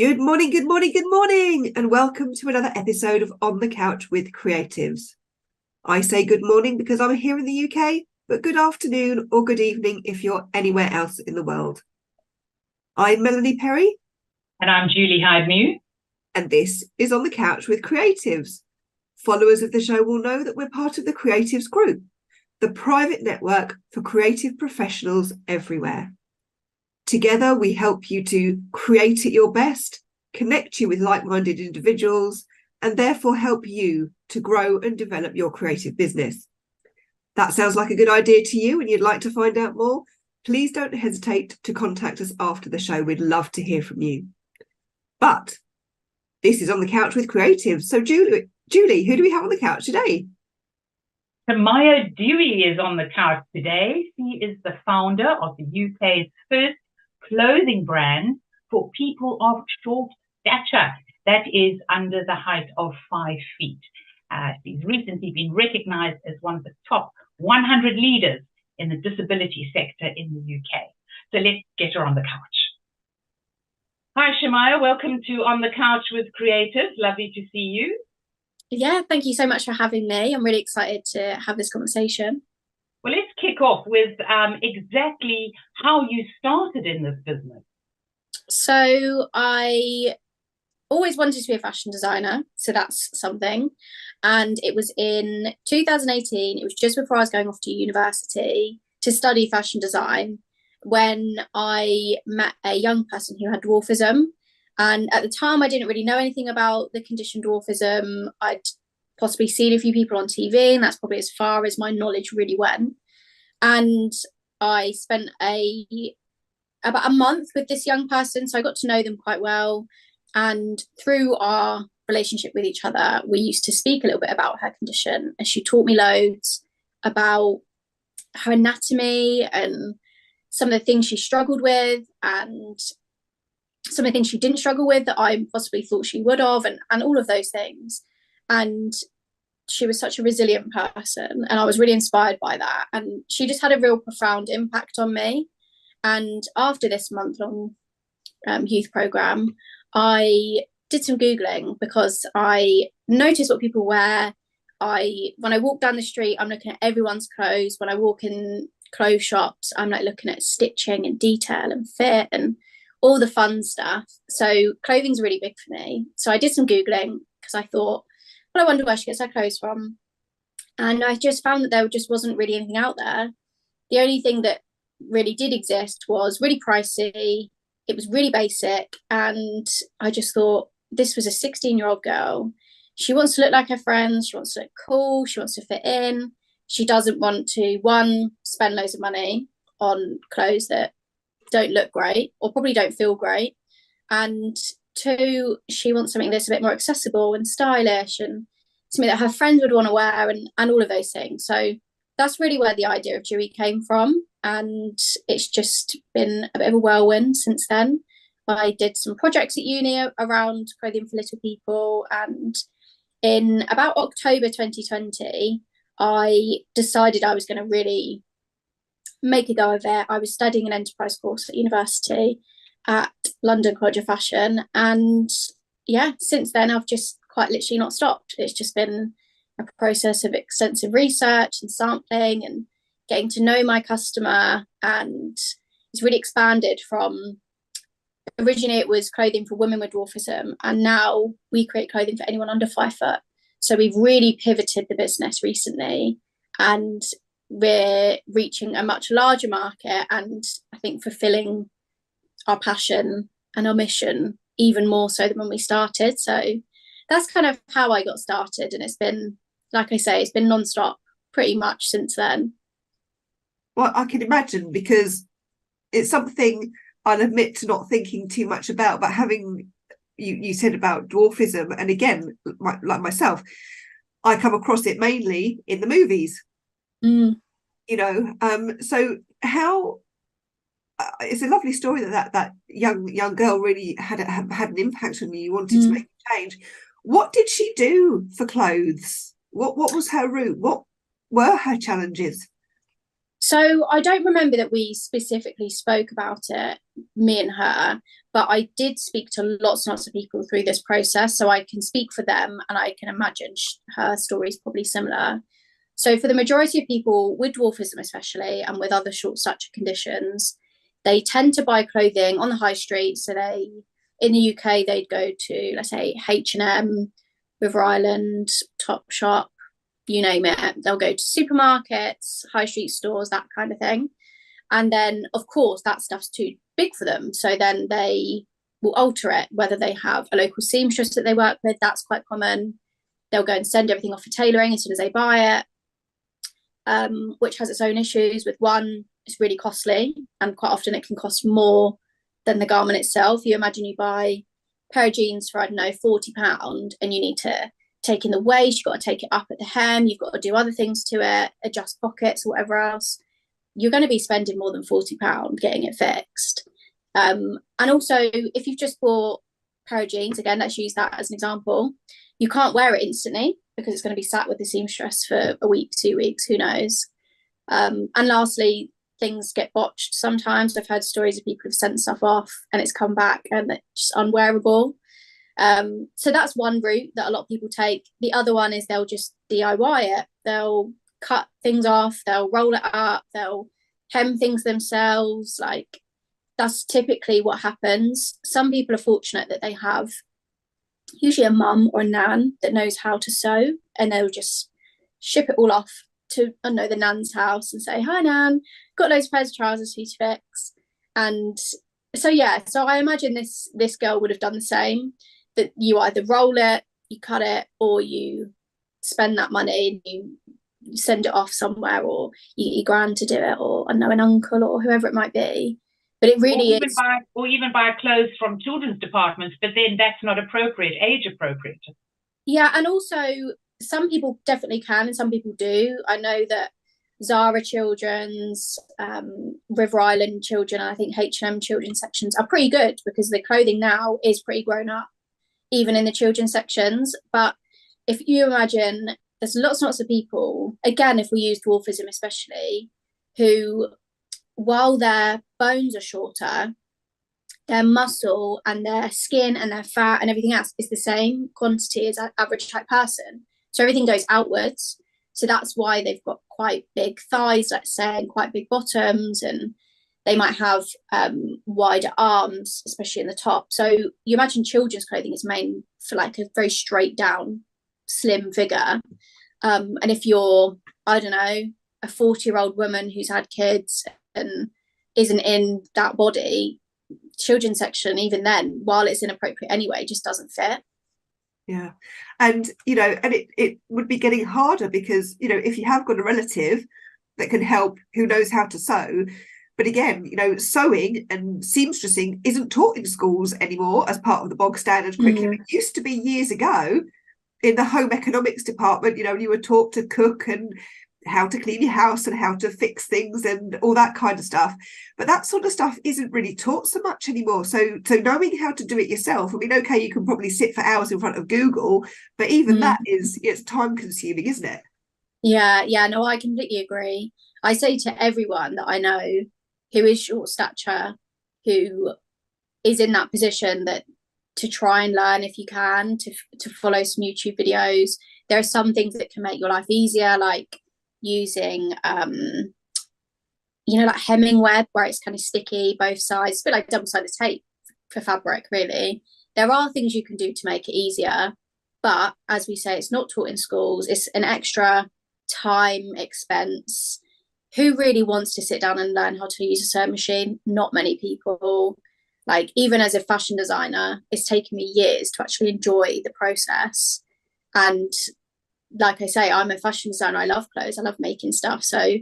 Good morning, good morning, good morning, and welcome to another episode of On the Couch with Creatives. I say good morning because I'm here in the UK, but good afternoon or good evening if you're anywhere else in the world. I'm Melanie Perry. And I'm Julie Hyde-Mew. And this is On the Couch with Creatives. Followers of the show will know that we're part of the Creatives Group, the private network for creative professionals everywhere. Together, we help you to create at your best, connect you with like-minded individuals, and therefore help you to grow and develop your creative business. That sounds like a good idea to you and you'd like to find out more? Please don't hesitate to contact us after the show. We'd love to hear from you. But this is On the Couch with Creatives. So Julie, who do we have on the couch today? CHAMIAH Dewey is on the couch today. She is the founder of the UK's first clothing brand for people of short stature, that is under the height of 5 feet. She's recently been recognized as one of the top 100 leaders in the disability sector in the UK. So let's get her on the couch. Hi, CHAMIAH. Welcome to On the Couch with Creatives. Lovely to see you. Yeah, thank you so much for having me. I'm really excited to have this conversation. Well, let's kick off with exactly how you started in this business. So I always wanted to be a fashion designer, so that's something. And it was in 2018, it was just before I was going off to university to study fashion design, when I met a young person who had dwarfism. And at the time, I didn't really know anything about the condition dwarfism. I'd possibly seen a few people on TV, and that's probably as far as my knowledge really went. And I spent about a month with this young person, so I got to know them quite well. And through our relationship with each other, we used to speak a little bit about her condition, and she taught me loads about her anatomy and some of the things she struggled with and some of the things she didn't struggle with that I possibly thought she would have, and all of those things. And she was such a resilient person, and I was really inspired by that. And she just had a real profound impact on me. And after this month-long youth program, I did some Googling because I noticed what people wear. When I walk down the street, I'm looking at everyone's clothes. When I walk in clothes shops, I'm like looking at stitching and detail and fit and all the fun stuff. So clothing's really big for me. So I did some Googling because I thought, well, I wonder where she gets her clothes from. And I just found that there just wasn't really anything out there. The only thing that really did exist was really pricey. It was really basic. And I just thought, this was a 16-year-old girl. She wants to look like her friends. She wants to look cool. She wants to fit in. She doesn't want to, one, spend loads of money on clothes that don't look great or probably don't feel great, and two, she wants something that's a bit more accessible and stylish and something that her friends would want to wear, and all of those things. So that's really where the idea of Dewey came from, and it's just been a bit of a whirlwind since then. I did some projects at uni around clothing for little people, and in about October 2020 I decided I was going to really make a go of it. I was studying an enterprise course at university at London College of Fashion, and yeah, since then I've just quite literally not stopped. It's just been a process of extensive research and sampling and getting to know my customer, and it's really expanded from, originally it was clothing for women with dwarfism, and now we create clothing for anyone under 5 foot. So we've really pivoted the business recently, and we're reaching a much larger market, and I think fulfilling our passion and our mission even more so than when we started. So that's kind of how I got started, and it's been, like I say, it's been non-stop pretty much since then. Well, I can imagine, because it's something I'll admit to not thinking too much about, but having you said about dwarfism, and again, like myself, I come across it mainly in the movies. So how it's a lovely story that young girl really had an impact on you. You wanted to make a change. What did she do for clothes? What was her route? What were her challenges? So I don't remember that we specifically spoke about it, me and her, but I did speak to lots and lots of people through this process. So I can speak for them, and I can imagine her story is probably similar. So for the majority of people with dwarfism especially, and with other short stature conditions, they tend to buy clothing on the high street. So in the UK, they'd go to, let's say, H&M, River Island, Topshop, you name it. They'll go to supermarkets, high street stores, that kind of thing. And then, of course, that stuff's too big for them. So then they will alter it, whether they have a local seamstress that they work with, that's quite common. They'll go and send everything off for tailoring as soon as they buy it, which has its own issues. With one, it's really costly, and quite often it can cost more than the garment itself. You imagine you buy a pair of jeans for, I don't know, £40, and you need to take in the waist, you've got to take it up at the hem, you've got to do other things to it, adjust pockets or whatever else. You're going to be spending more than £40 getting it fixed. And also, if you've just bought a pair of jeans, again, let's use that as an example, you can't wear it instantly because it's going to be sat with the seamstress for a week, 2 weeks, who knows. And lastly, things get botched sometimes. I've heard stories of people who've sent stuff off and it's come back and it's just unwearable. So that's one route that a lot of people take. The other one is they'll just DIY it. They'll cut things off, they'll roll it up, they'll hem things themselves. Like, that's typically what happens. Some people are fortunate that they have usually a mum or a nan that knows how to sew, and they'll just ship it all off to, I don't know, the nan's house and say, "Hi nan, got loads of pairs of trousers for you to fix." And so so I imagine this girl would have done the same, that you either roll it, you cut it, or you spend that money and you send it off somewhere, or you get your gran to do it, or, I don't know, an uncle or whoever it might be. But it really is. Or even buy clothes from children's departments, but then that's not appropriate, age appropriate. Yeah, and also some people definitely can and some people do. I know that Zara children's, River Island children, and I think H&M children's sections are pretty good because the clothing now is pretty grown up, even in the children's sections. But if you imagine, there's lots and lots of people, again, if we use dwarfism especially, who, while their bones are shorter, their muscle and their skin and their fat and everything else is the same quantity as an average type person. So everything goes outwards. So that's why they've got quite big thighs, let's say, and quite big bottoms, and they might have wider arms, especially in the top. So you imagine children's clothing is made for like a very straight down, slim figure. And if you're, I don't know, a 40-year-old woman who's had kids and isn't in that body, children's section, even then, while it's inappropriate anyway, just doesn't fit. Yeah. And, and it would be getting harder because, if you have got a relative that can help, who knows how to sew. But again, sewing and seamstressing isn't taught in schools anymore as part of the bog standard curriculum. It used to be years ago in the home economics department, you were taught to cook and how to clean your house and how to fix things and all that kind of stuff. But that sort of stuff isn't really taught so much anymore. So knowing how to do it yourself, I mean, okay, you can probably sit for hours in front of Google, but even that it's time consuming, isn't it? Yeah, no, I completely agree. I say to everyone that I know who is short stature, who is in that position, that to try and learn if you can, to follow some YouTube videos. There are some things that can make your life easier, like using like hemming web, where it's kind of sticky both sides, a bit like double-sided tape for fabric, really. There are things you can do to make it easier, but as we say, it's not taught in schools. It's an extra time expense. Who really wants to sit down and learn how to use a sewing machine? Not many people. Like, even as a fashion designer, it's taken me years to actually enjoy the process. And like I say, I'm a fashion designer. I love clothes. I love making stuff. So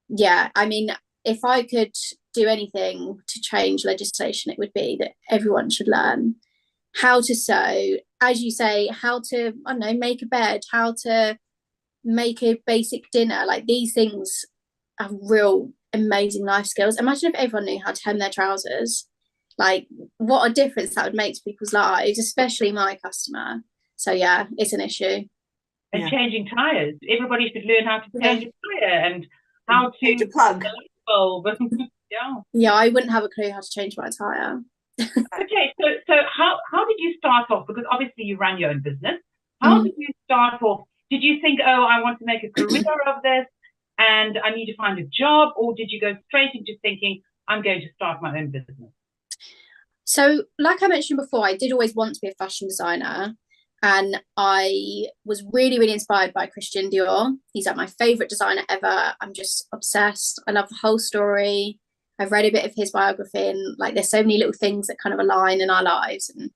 yeah, I mean, if I could do anything to change legislation, it would be that everyone should learn how to sew, as you say, how to, I don't know, make a bed, how to make a basic dinner. Like, these things are real amazing life skills. Imagine if everyone knew how to hem their trousers. Like, what a difference that would make to people's lives, especially my customer. So yeah, it's an issue. And changing tires. Everybody should learn how to change a tire. And how to Change a plug. bulb. Yeah. Yeah, I wouldn't have a clue how to change my attire. Okay, so how did you start off? Because obviously you ran your own business. How Mm. did you start off? Did you think, oh, I want to make a career of this and I need to find a job? Or did you go straight into thinking, I'm going to start my own business? So, like I mentioned before, I did always want to be a fashion designer. And I was really, really inspired by Christian Dior. He's like my favorite designer ever. I'm just obsessed. I love the whole story. I've read a bit of his biography, and like there's so many little things that kind of align in our lives. And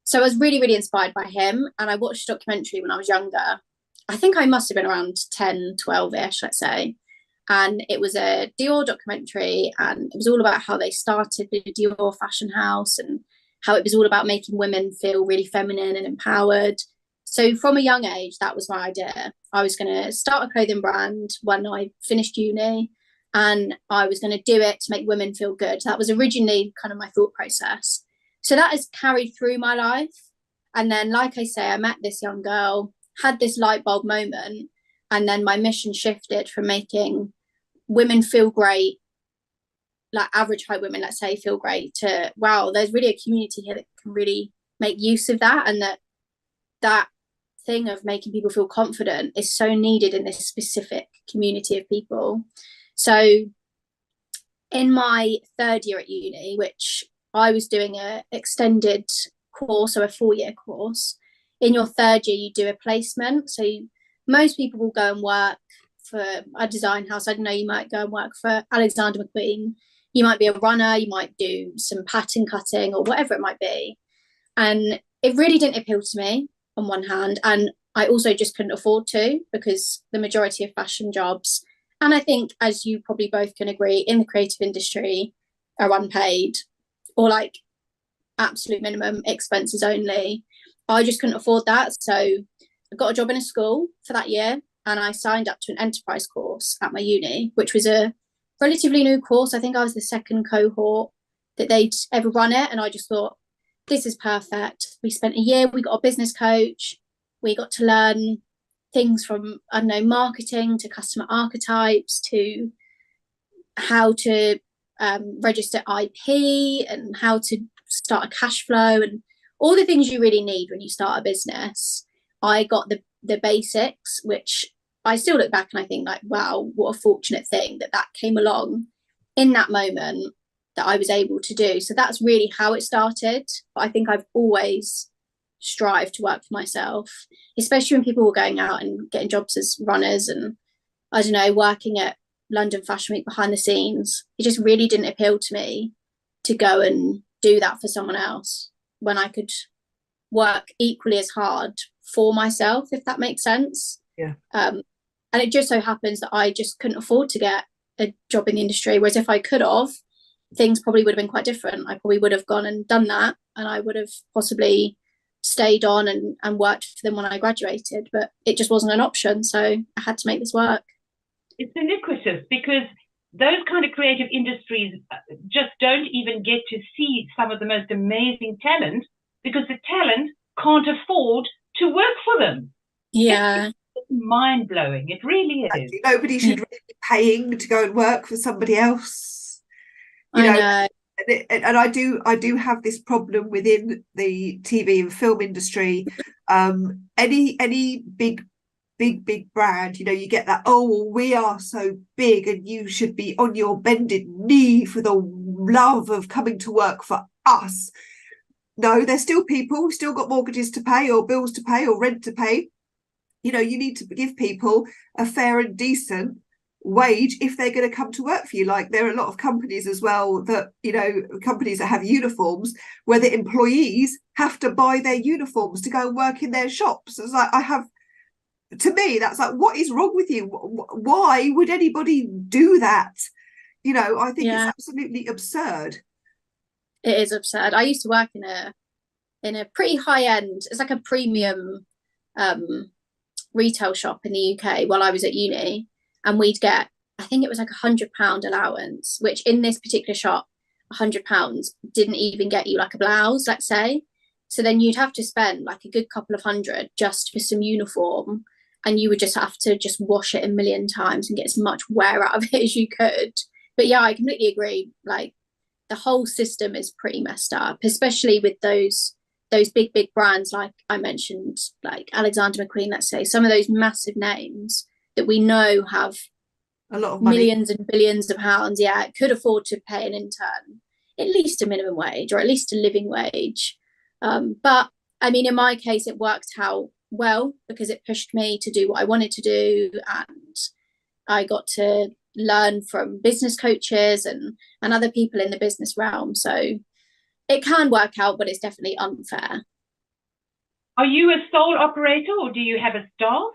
so I was really, really inspired by him. And I watched a documentary when I was younger. I think I must have been around 10, 12-ish, let's say. And it was a Dior documentary, and it was all about how they started the Dior fashion house and how it was all about making women feel really feminine and empowered. So from a young age, that was my idea. I was going to start a clothing brand when I finished uni, and I was going to do it to make women feel good. That was originally kind of my thought process. So that has carried through my life. And then, like I say, I met this young girl, had this light bulb moment, and then my mission shifted from making women feel great, like average height women, let's say, feel great, to wow, there's really a community here that can really make use of that, and that thing of making people feel confident is so needed in this specific community of people. So in my third year at uni, which I was doing a extended course, or a 4-year course, in your third year you do a placement. So most people will go and work for a design house. I don't know, you might go and work for Alexander McQueen, you might be a runner, you might do some pattern cutting or whatever it might be. And it really didn't appeal to me on one hand. And I also just couldn't afford to, because the majority of fashion jobs, and I think as you probably both can agree, in the creative industry are unpaid or like absolute minimum expenses only. I just couldn't afford that. So I got a job in a school for that year, and I signed up to an enterprise course at my uni, which was a relatively new course. I think I was the second cohort that they'd ever run it. And I just thought, this is perfect. We spent a year, we got a business coach, we got to learn things from, I don't know, marketing to customer archetypes to how to register IP and how to start a cash flow and all the things you really need when you start a business. I got the basics, which I still look back and I think like, wow, what a fortunate thing that came along in that moment that I was able to do. So that's really how it started. But I think I've always strived to work for myself, especially when people were going out and getting jobs as runners and, I don't know, working at London Fashion Week behind the scenes. It just really didn't appeal to me to go and do that for someone else when I could work equally as hard for myself, if that makes sense. Yeah. And it just so happens that I just couldn't afford to get a job in the industry, whereas if I could have, things probably would have been quite different. I probably would have gone and done that, and I would have possibly stayed on and worked for them when I graduated, but it just wasn't an option, so I had to make this work. It's iniquitous because those kind of creative industries just don't even get to see some of the most amazing talent because the talent can't afford to work for them. Yeah. It's mind-blowing. It really is. Nobody should really be paying to go and work for somebody else. You know. And I do have this problem within the TV and film industry. Any big brand, you know, you get that, oh, well, we are so big and you should be on your bended knee for the love of coming to work for us. No, they're still people, still got mortgages to pay or bills to pay or rent to pay. You know, you need to give people a fair and decent wage if they're going to come to work for you. Like there are a lot of companies as well that, you know, companies that have uniforms where the employees have to buy their uniforms to go and work in their shops. It's like, to me, that's like, what is wrong with you? Why would anybody do that? You know, I think it's absolutely absurd. It is absurd. I used to work in a pretty high end, it's like a premium retail shop in the UK while I was at uni, and we'd get, I think it was like £100 allowance, which in this particular shop, £100 didn't even get you like a blouse, let's say. So then you'd have to spend like a good couple of hundred just for some uniform. and you would just have to just wash it a million times and get as much wear out of it as you could. But yeah, I completely agree. Like, the whole system is pretty messed up, especially with those big brands, like I mentioned, like Alexander McQueen, let's say, some of those massive names that we know have a lot of money, millions and billions of pounds, yeah, could afford to pay an intern at least a minimum wage or at least a living wage. But I mean, in my case, it worked out well because it pushed me to do what I wanted to do, and I got to learn from business coaches and other people in the business realm. So it can work out, but it's definitely unfair. Are you a sole operator or do you have a staff?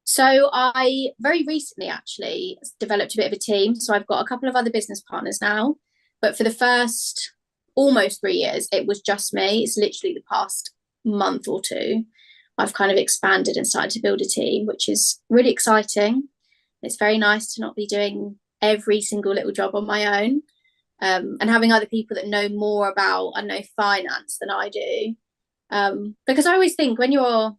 So I very recently actually developed a bit of a team. So I've got a couple of other business partners now, but for the first almost 3 years, it was just me. It's literally the past month or two, I've kind of expanded and started to build a team, which is really exciting. It's very nice to not be doing every single little job on my own, and having other people that know more about, I know, finance than I do. Because I always think when you're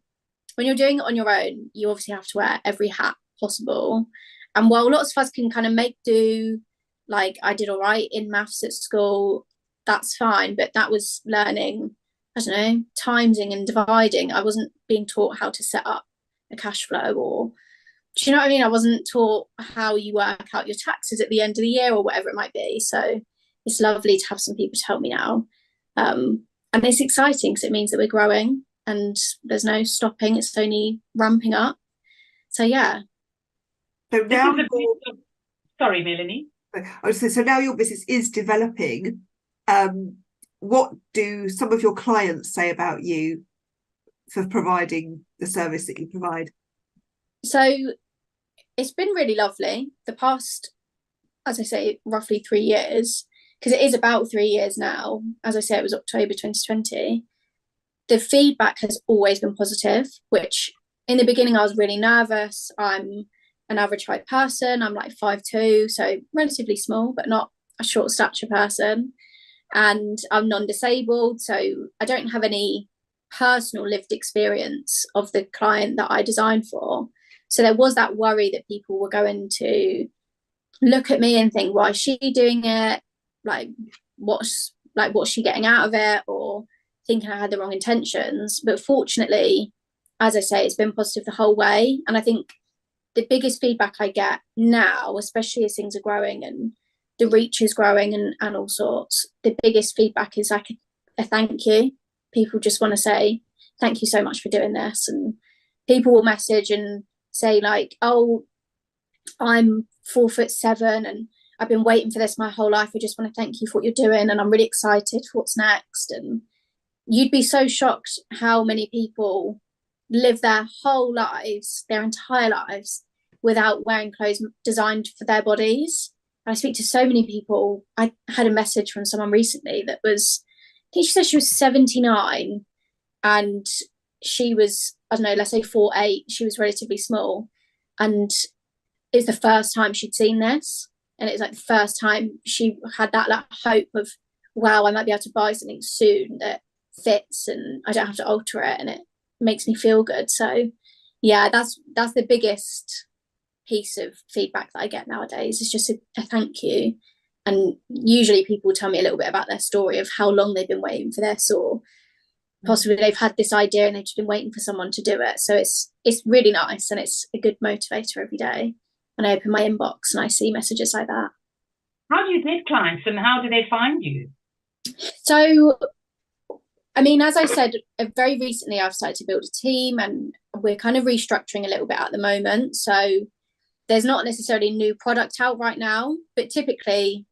doing it on your own, you obviously have to wear every hat possible. And while lots of us can kind of make do, like I did all right in maths at school, that's fine. But that was learning, I don't know, timesing and dividing. I wasn't being taught how to set up a cash flow, or, do you know what I mean? I wasn't taught how you work out your taxes at the end of the year or whatever it might be. So it's lovely to have some people to help me now. And it's exciting because it means that we're growing and there's no stopping. It's only ramping up. So yeah. So now, sorry, Melanie. I was saying, so now your business is developing. What do some of your clients say about you for providing the service that you provide? So it's been really lovely. The past, as I say, roughly 3 years, because it is about 3 years now. As I say, it was October 2020. The feedback has always been positive, which in the beginning I was really nervous. I'm an average height person. I'm like 5'2", so relatively small, but not a short stature person. And I'm non-disabled, so I don't have any personal lived experience of the client that I designed for. So there was that worry that people were going to look at me and think, why is she doing it? Like, what's she getting out of it? Or thinking I had the wrong intentions. But fortunately, as I say, it's been positive the whole way. And I think the biggest feedback I get now, especially as things are growing and the reach is growing and all sorts, the biggest feedback is like a thank you. People just want to say, thank you so much for doing this. And people will message and say like, oh, I'm 4'7" and I've been waiting for this my whole life. I just want to thank you for what you're doing. And I'm really excited for what's next. And you'd be so shocked how many people live their whole lives, their entire lives, without wearing clothes designed for their bodies. And I speak to so many people. I had a message from someone recently that was, I think she said she was 79 and she was, I don't know, let's say 4'8". She was relatively small. And it's the first time she'd seen this. And it's like the first time she had that like hope of, wow, I might be able to buy something soon that fits and I don't have to alter it and it makes me feel good. So yeah, that's the biggest piece of feedback that I get nowadays. It's just a thank you. And usually people tell me a little bit about their story of how long they've been waiting for this, or possibly they've had this idea and they've just been waiting for someone to do it. So it's really nice and it's a good motivator every day. And I open my inbox and I see messages like that. How do you get clients and how do they find you? So, I mean, as I said, very recently I've started to build a team and we're kind of restructuring a little bit at the moment. So there's not necessarily new product out right now, but typically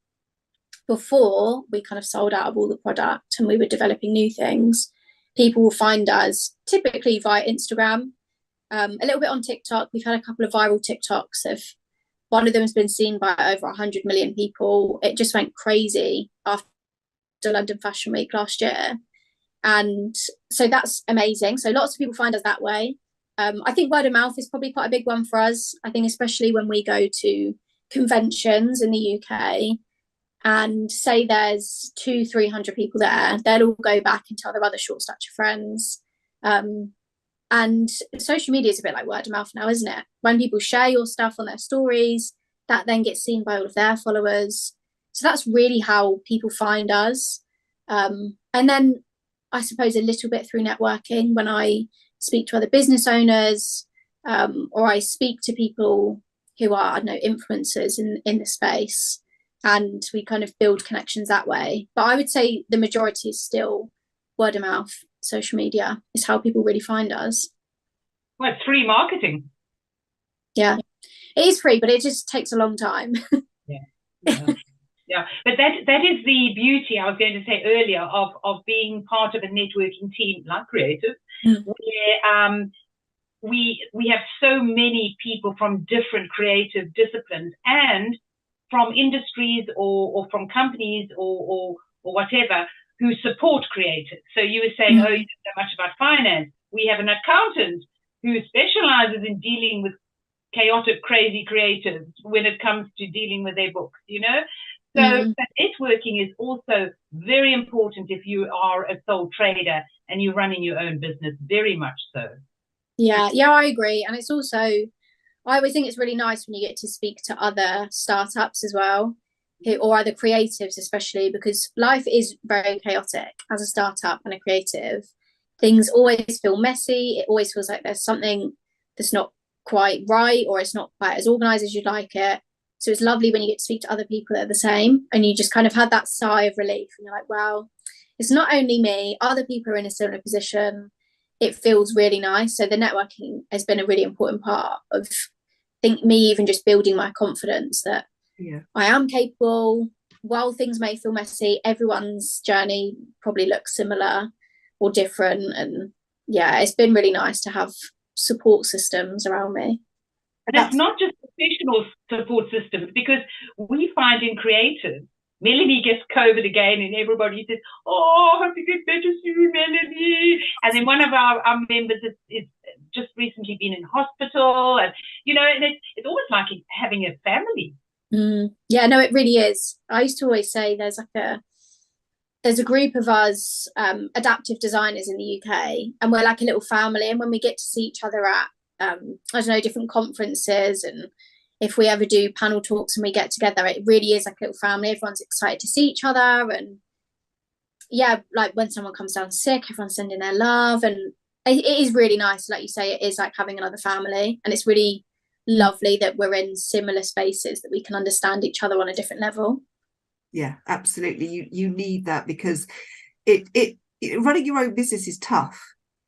before we kind of sold out of all the product and we were developing new things, people will find us typically via Instagram, a little bit on TikTok. We've had a couple of viral TikToks. One of them has been seen by over 100 million people. It just went crazy after London Fashion Week last year. And so that's amazing. So lots of people find us that way. I think word of mouth is probably quite a big one for us. I think especially when we go to conventions in the UK and say there's 200-300 people there, they'll all go back and tell their other short stature friends. And social media is a bit like word of mouth now, isn't it? When people share your stuff on their stories, that then gets seen by all of their followers. So that's really how people find us. And then I suppose a little bit through networking, when I speak to other business owners, or I speak to people who are, I don't know, influencers in the space, and we kind of build connections that way. But I would say the majority is still word of mouth. Social media is how people really find us. Well, it's free marketing. Yeah, it is free, but it just takes a long time. Yeah, but that is the beauty, I was going to say earlier, of being part of a networking team like Creative, where we have so many people from different creative disciplines and from industries or from companies or whatever, who support creatives. So you were saying, oh, you don't know much about finance. We have an accountant who specializes in dealing with chaotic, crazy creatives when it comes to dealing with their books, you know? So networking is also very important if you are a sole trader and you're running your own business, very much so. Yeah, I agree. And it's also, I always think it's really nice when you get to speak to other startups as well, or other creatives especially, because life is very chaotic as a startup and a creative. Things always feel messy. It always feels like there's something that's not quite right, or it's not quite as organized as you'd like it. So it's lovely when you get to speak to other people that are the same, and you just kind of had that sigh of relief, and you're like, well, it's not only me, other people are in a similar position. It feels really nice. So the networking has been a really important part of, I think, me even just building my confidence that I am capable. While things may feel messy, everyone's journey probably looks similar or different. And yeah, it's been really nice to have support systems around me. And it's not just professional support systems, because we find in creative, Melanie gets COVID again and everybody says, oh, I hope you get better soon, Melanie. And then one of our members is just recently been in hospital. And, you know, and it's almost like having a family. Yeah, no, it really is. I used to always say there's a group of us adaptive designers in the UK, and we're like a little family. And when we get to see each other at, I don't know, different conferences, and if we ever do panel talks and we get together, it really is like a little family. Everyone's excited to see each other. And yeah, like when someone comes down sick, everyone's sending their love. And it is really nice. Like you say, it is like having another family. And it's really lovely that we're in similar spaces, that we can understand each other on a different level. Yeah, absolutely. You need that, because it running your own business is tough.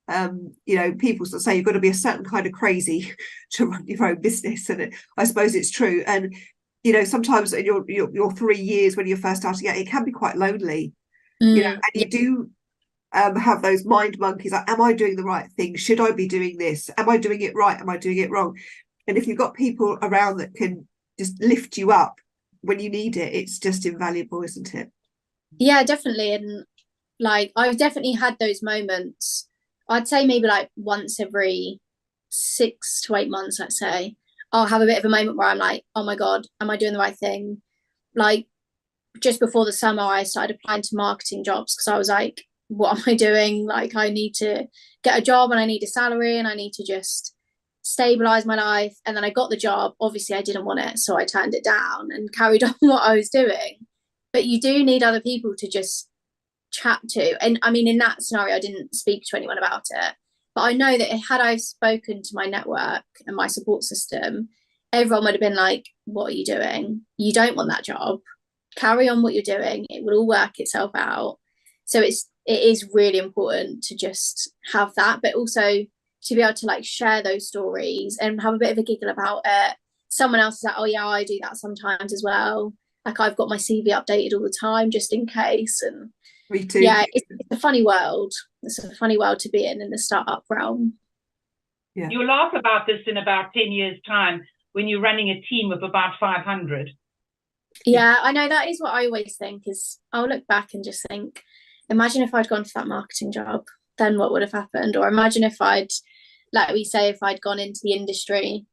You know, people sort of say you've got to be a certain kind of crazy to run your own business, and I suppose it's true. And you know, sometimes in your 3 years when you're first starting out, it can be quite lonely. You know, and you do have those mind monkeys like, am I doing the right thing? Should I be doing this? Am I doing it right? Am I doing it wrong? And if you've got people around that can just lift you up when you need it, it's just invaluable, isn't it? Yeah, definitely. And like, I've definitely had those moments. I'd say maybe like once every 6 to 8 months, let's say, I'll have a bit of a moment where I'm like, oh my God, am I doing the right thing? Like just before the summer, I started applying to marketing jobs because I was like, what am I doing? Like, I need to get a job and I need a salary and I need to just stabilize my life. And then I got the job. Obviously, I didn't want it, so I turned it down and carried on what I was doing. But you do need other people to just chat to. And I mean, in that scenario, I didn't speak to anyone about it, but I know that had I spoken to my network and my support system, everyone would have been like, what are you doing? You don't want that job. Carry on what you're doing. It will all work itself out. So it is really important to just have that, but also to be able to like share those stories and have a bit of a giggle about it. Someone else is like, oh yeah, I do that sometimes as well. Like I've got my CV updated all the time just in case. And me too. Yeah, it's a funny world. It's a funny world to be in the startup realm. Yeah. You'll laugh about this in about 10 years' time when you're running a team of about 500. Yeah, I know, that is what I always think, is I'll look back and just think, imagine if I'd gone for that marketing job, then what would have happened? Or imagine if I'd, like we say, if I'd gone into the industry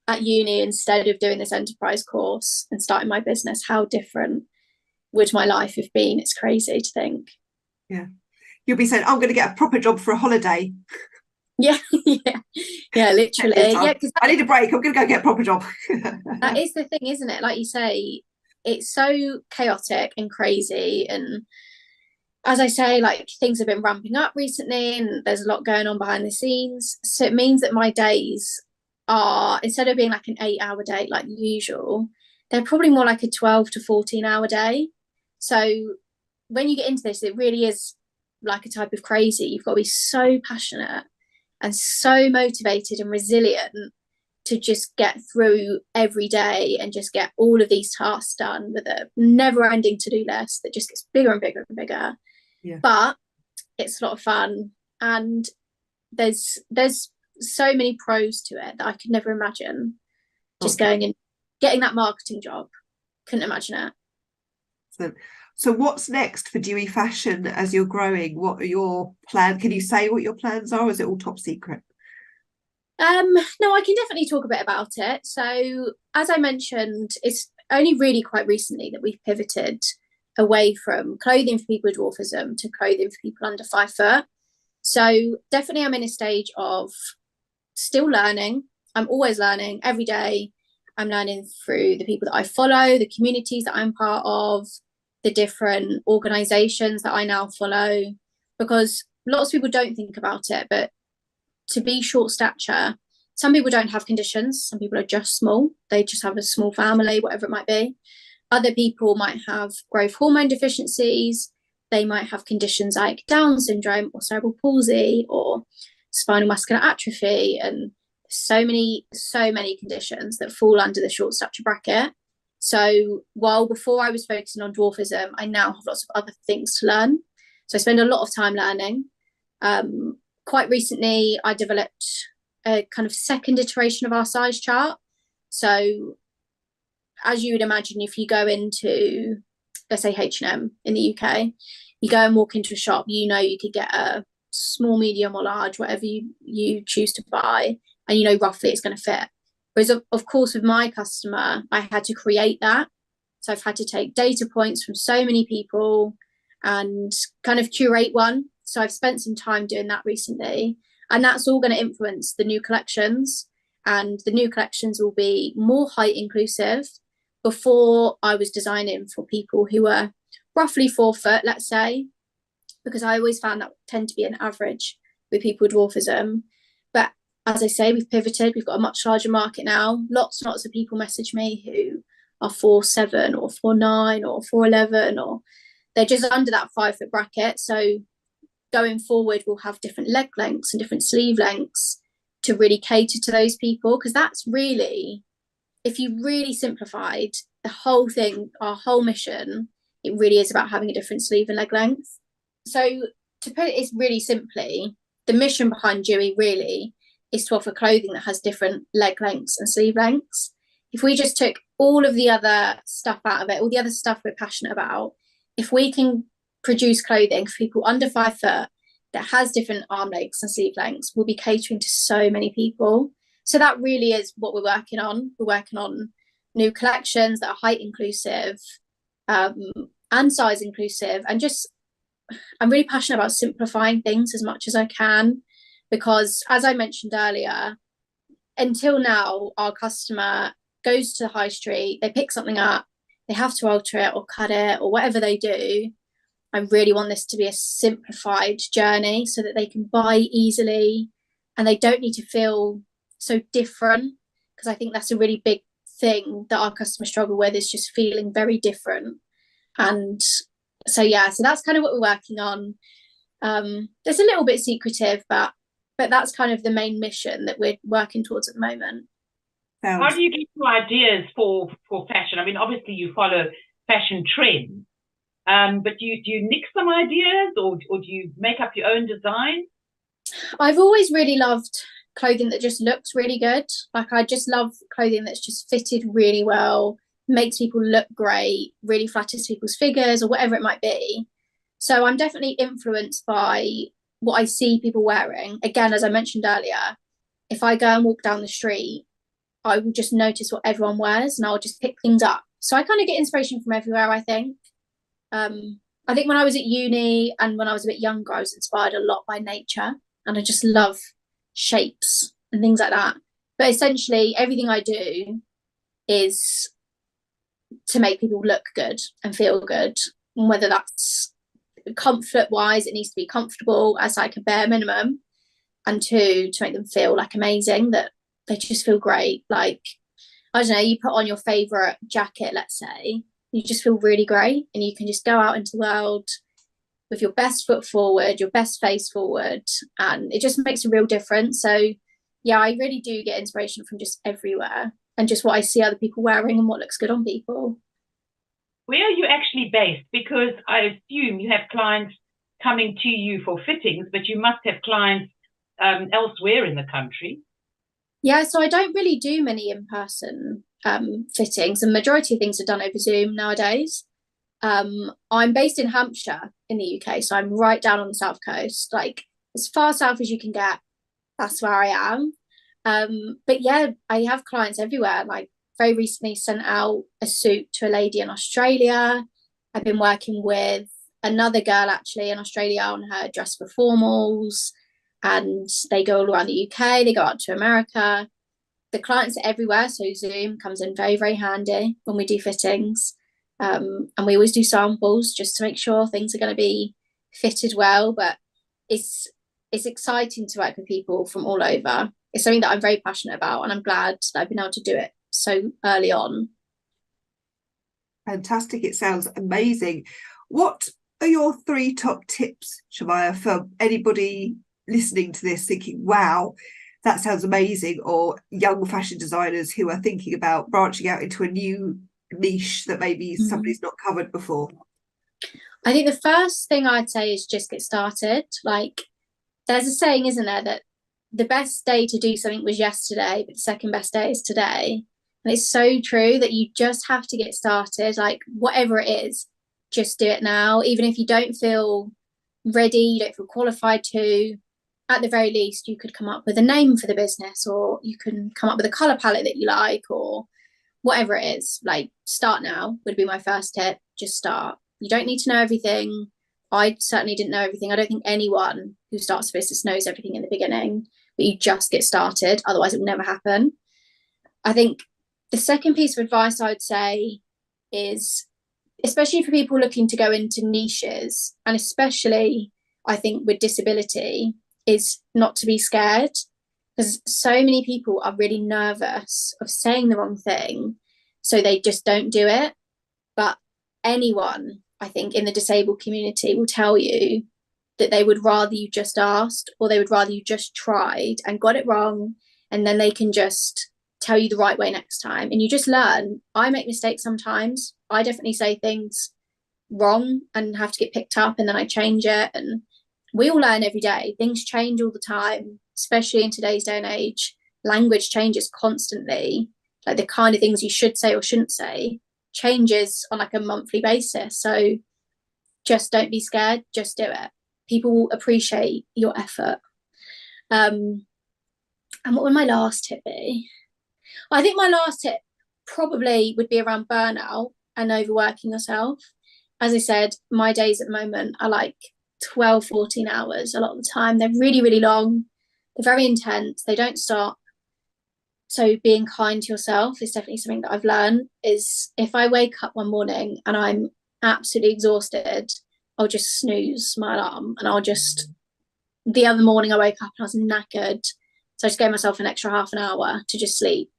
at uni instead of doing this enterprise course and starting my business, how different would my life have been? It's crazy to think. Yeah. You'll be saying, I'm going to get a proper job for a holiday. Yeah, yeah, literally. Yeah, because I need a break. I'm going to go get a proper job. that is the thing, isn't it? Like you say, it's so chaotic and crazy. And as I say, like things have been ramping up recently and there's a lot going on behind the scenes. So it means that my days are, instead of being like an 8-hour day like usual, they're probably more like a 12 to 14-hour day. So when you get into this, it really is like a type of crazy. You've got to be so passionate and so motivated and resilient to just get through every day and just get all of these tasks done with a never-ending to-do list that just gets bigger and bigger and bigger. Yeah. But it's a lot of fun, and there's so many pros to it that I could never imagine just going and getting that marketing job. Couldn't imagine it. So what's next for Dewey Fashion as you're growing? What are your plans? Can you say what your plans are, or is it all top secret? No, I can definitely talk a bit about it. So as I mentioned, it's only really quite recently that we've pivoted away from clothing for people with dwarfism to clothing for people under 5 foot. So definitely I'm in a stage of still learning. I'm always learning every day. I'm learning through the people that I follow, the communities that I'm part of, the different organizations that I now follow, because lots of people don't think about it, but to be short stature, some people don't have conditions. Some people are just small. They just have a small family, whatever it might be. Other people might have growth hormone deficiencies. They might have conditions like Down syndrome or cerebral palsy or spinal muscular atrophy, and so many conditions that fall under the short stature bracket. So while before I was focusing on dwarfism, I now have lots of other things to learn. So I spend a lot of time learning. Quite recently, I developed a kind of second iteration of our size chart. So as you would imagine, if you go into, let's say, H&M in the UK, you go and walk into a shop, you know you could get a small, medium or large, whatever you choose to buy, and you know roughly it's going to fit. Whereas, of course, with my customer, I had to create that. So I've had to take data points from so many people and kind of curate one. So I've spent some time doing that recently. And that's all going to influence the new collections. And the new collections will be more height inclusive. Before, I was designing for people who were roughly 4 foot, let's say, because I always found that tend to be an average with people with dwarfism. But as I say, we've pivoted. We've got a much larger market now. Lots and lots of people message me who are 4'7" or 4'9" or 4'11", or they're just under that 5 foot bracket. So going forward, we'll have different leg lengths and different sleeve lengths to really cater to those people, because that's really, if you really simplified the whole thing, our whole mission, it really is about having a different sleeve and leg length. So to put it really simply, the mission behind Dewey really is to offer clothing that has different leg lengths and sleeve lengths. If we just took all of the other stuff out of it, all the other stuff we're passionate about, if we can produce clothing for people under 5 foot that has different arm lengths and sleeve lengths, we'll be catering to so many people. So that really is what we're working on. We're working on new collections that are height inclusive and size inclusive. And just, I'm really passionate about simplifying things as much as I can, because as I mentioned earlier, until now, our customer goes to the high street, they pick something up, they have to alter it or cut it or whatever they do. I really want this to be a simplified journey so that they can buy easily and they don't need to feel so different, because I think that's a really big thing that our customers struggle with, is just feeling very different. And so yeah, so that's kind of what we're working on. It's a little bit secretive, but that's kind of the main mission that we're working towards at the moment. How do you get your ideas for fashion? I mean, obviously you follow fashion trends, but do you nix some ideas, or do you make up your own design? I've always really loved clothing that just looks really good. Like, I just love clothing that's just fitted really well, makes people look great, really flatters people's figures or whatever it might be. So I'm definitely influenced by what I see people wearing. Again, as I mentioned earlier, if I go and walk down the street, I will just notice what everyone wears and I'll just pick things up. So I kind of get inspiration from everywhere, I think. I think when I was at uni and when I was a bit younger, I was inspired a lot by nature, and I just love shapes and things like that. But essentially everything I do is to make people look good and feel good, and whether that's comfort wise, it needs to be comfortable as like a bare minimum, and two, to make them feel like amazing, that they just feel great. Like, I don't know, you put on your favorite jacket, let's say, you just feel really great, and you can just go out into the world with your best foot forward, your best face forward, and it just makes a real difference. So yeah, I really do get inspiration from just everywhere, and just what I see other people wearing and what looks good on people. Where are you actually based? Because I assume you have clients coming to you for fittings, but you must have clients elsewhere in the country. Yeah, so I don't really do many in-person fittings. The majority of things are done over Zoom nowadays. I'm based in Hampshire in the UK, so I'm right down on the south coast, like as far south as you can get. That's where I am. But yeah, I have clients everywhere. Like, very recently sent out a suit to a lady in Australia. I've been working with another girl actually in Australia on her dress for formals, and they go all around the UK, they go out to America. The clients are everywhere, so Zoom comes in very, very handy when we do fittings. And we always do samples just to make sure things are going to be fitted well. But it's exciting to work with people from all over. It's something that I'm very passionate about, and I'm glad that I've been able to do it so early on. Fantastic. It sounds amazing. What are your 3 top tips, CHAMIAH, for anybody listening to this thinking, wow, that sounds amazing, or young fashion designers who are thinking about branching out into a new niche that maybe somebody's not covered before? I think the first thing I'd say is just get started. Like, there's a saying, isn't there, that the best day to do something was yesterday, but the second best day is today. And it's so true that you just have to get started. Like, whatever it is, just do it now. Even if you don't feel ready, you don't feel qualified to, at the very least, you could come up with a name for the business, or you can come up with a colour palette that you like, or whatever it is. Like, start now would be my first tip. Just start. You don't need to know everything. I certainly didn't know everything. I don't think anyone who starts a business knows everything in the beginning, but you just get started. Otherwise, it will never happen. I think the second piece of advice I would say is, especially for people looking to go into niches, and especially I think with disability, is not to be scared, because so many people are really nervous of saying the wrong thing, so they just don't do it. But anyone, I think, in the disabled community will tell you that they would rather you just asked, or they would rather you just tried and got it wrong, and then they can just tell you the right way next time, and you just learn. I make mistakes sometimes. I definitely say things wrong and have to get picked up, and then I change it, and we all learn every day. Things change all the time, especially in today's day and age. Language changes constantly. Like, the kind of things you should say or shouldn't say changes on like a monthly basis. So just don't be scared, just do it. People will appreciate your effort. And what would my last tip be? I think my last tip probably would be around burnout and overworking yourself. As I said, my days at the moment are like 12, 14 hours a lot of the time. They're really, really long. They're very intense. They don't stop. So being kind to yourself is definitely something that I've learned. Is if I wake up one morning and I'm absolutely exhausted, I'll just snooze my alarm, and the other morning I woke up and I was knackered. So I just gave myself an extra half an hour to just sleep.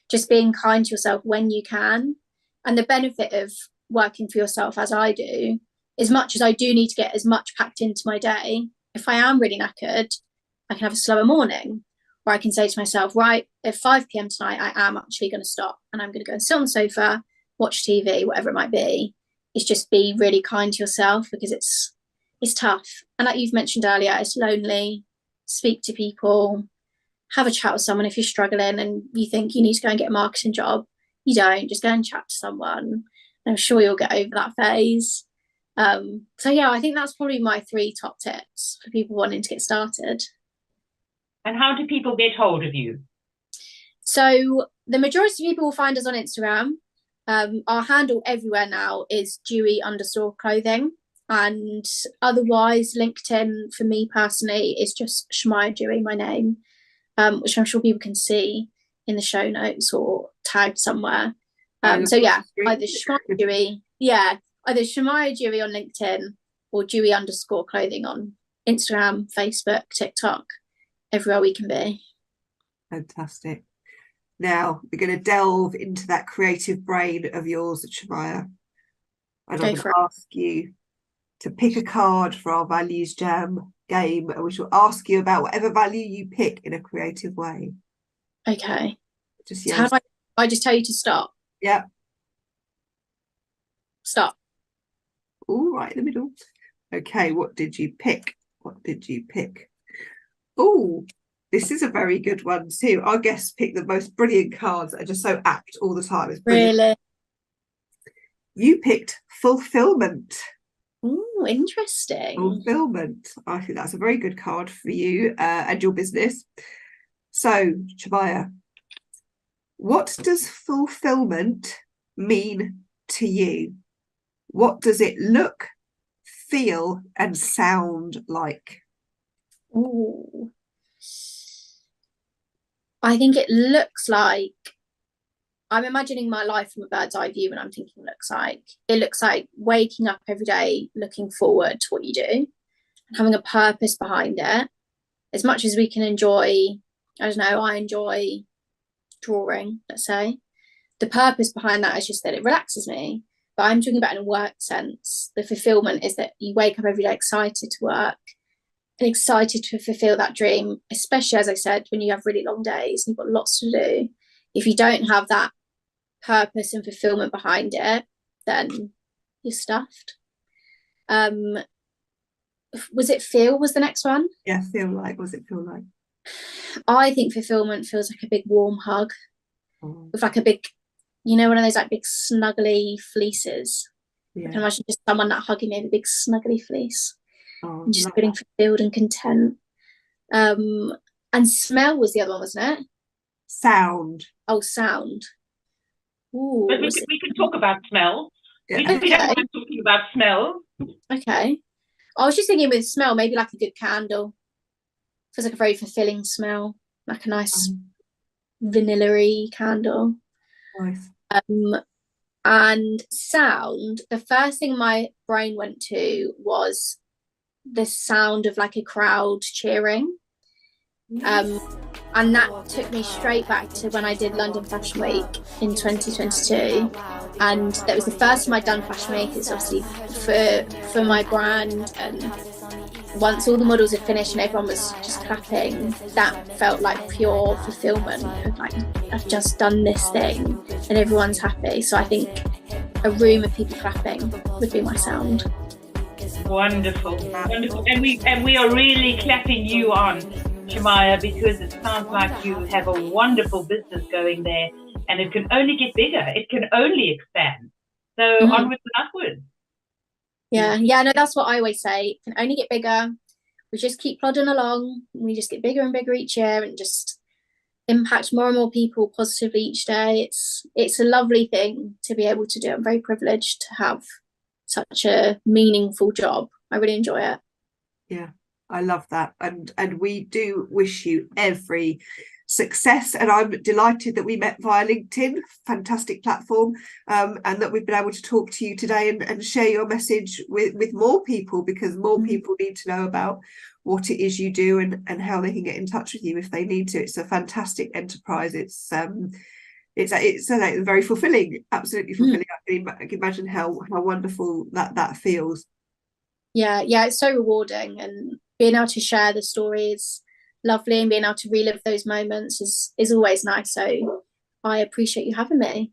Just being kind to yourself when you can. And the benefit of working for yourself, as I do, as much as I do need to get as much packed into my day, if I am really knackered, I can have a slower morning, or I can say to myself, right, at 5 p.m. tonight, I am actually going to stop, and I'm going to go and sit on the sofa, watch TV, whatever it might be. It's just be really kind to yourself, because it's tough. And like you've mentioned earlier, it's lonely. Speak to people, have a chat with someone if you're struggling and you think you need to go and get a marketing job. You don't, just go and chat to someone. I'm sure you'll get over that phase. So yeah, I think that's probably my 3 top tips for people wanting to get started. And how do people get hold of you? So the majority of people will find us on Instagram. Our handle everywhere now is Dewy_clothing. And otherwise, LinkedIn for me personally is just CHAMIAH Dewey, my name. which I'm sure people can see in the show notes or tagged somewhere. So yeah, either CHAMIAH Dewey, either CHAMIAH Dewey on LinkedIn or Dewey_clothing on Instagram, Facebook, TikTok, everywhere we can be. Fantastic. Now we're going to delve into that creative brain of yours, CHAMIAH. And I'm going to ask you to pick a card for our Values Jam game, and we shall ask you about whatever value you pick in a creative way. Okay. Just so how do I just tell you to stop? Yeah. Stop. All right in the middle. Okay, what did you pick? What did you pick? Oh, this is a very good one too. Our guests pick the most brilliant cards that are just so apt all the time. It's brilliant. Really? You picked fulfillment. Oh, interesting. Fulfillment. I think that's a very good card for you and your business. So, CHAMIAH, what does fulfillment mean to you? What does it look, feel, and sound like? Ooh. I think it looks like, I'm imagining my life from a bird's eye view, and I'm thinking it looks like waking up every day looking forward to what you do and having a purpose behind it. As much as we can enjoy, I don't know, I enjoy drawing, let's say. The purpose behind that is just that it relaxes me. But I'm talking about in a work sense. The fulfillment is that you wake up every day excited to work and excited to fulfill that dream, especially, as I said, when you have really long days and you've got lots to do. If you don't have that purpose and fulfillment behind it, then you're stuffed. Was it feel was the next one? Yeah, feel like. What does it feel like? I think fulfillment feels like a big warm hug with like a big, you know, one of those like big snuggly fleeces. I can imagine just someone that hugging me with a big snuggly fleece. And just feeling fulfilled and content. And smell was the other one, wasn't it? Sound. Oh, sound. Ooh, but we can talk about smell. Yeah. We don't mind talking about smell. Okay. I was just thinking with smell, maybe like a good candle. Feels like a very fulfilling smell, like a nice vanilla-y candle. Nice. And sound, the first thing my brain went to was the sound of like a crowd cheering. And that took me straight back to when I did London Fashion Week in 2022, and that was the first time I'd done Fashion Week. It's obviously for my brand, and once all the models had finished and everyone was just clapping, that felt like pure fulfillment of like, I've just done this thing and everyone's happy. So I think a room of people clapping would be my sound. Wonderful. And we are really clapping you on, CHAMIAH, because it sounds like you have a wonderful business going there, and it can only get bigger. It can only expand. So onwards and upwards. Yeah, no, that's what I always say. It can only get bigger. We just keep plodding along. We just get bigger and bigger each year and just impact more and more people positively each day. It's a lovely thing to be able to do. I'm very privileged to have such a meaningful job. I really enjoy it. Yeah, I love that. And we do wish you every success, and I'm delighted that we met via LinkedIn, fantastic platform, and that we've been able to talk to you today and share your message with more people, because more people need to know about what it is you do and how they can get in touch with you if they need to. It's a fantastic enterprise. It's very fulfilling, absolutely fulfilling. I can imagine how wonderful that feels. Yeah, it's so rewarding, and being able to share the stories lovely, and being able to relive those moments is always nice. So I appreciate you having me.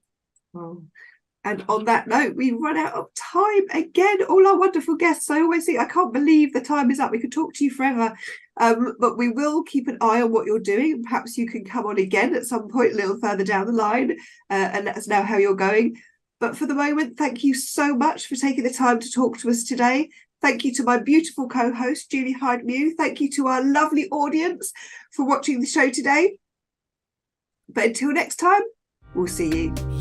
And on that note, we run out of time again. All our wonderful guests, I always think, I can't believe the time is up. We could talk to you forever, but we will keep an eye on what you're doing. Perhaps you can come on again at some point a little further down the line and let us know how you're going. But for the moment, thank you so much for taking the time to talk to us today. Thank you to my beautiful co-host, Julie Hyde-Mew. Thank you to our lovely audience for watching the show today. But until next time, we'll see you.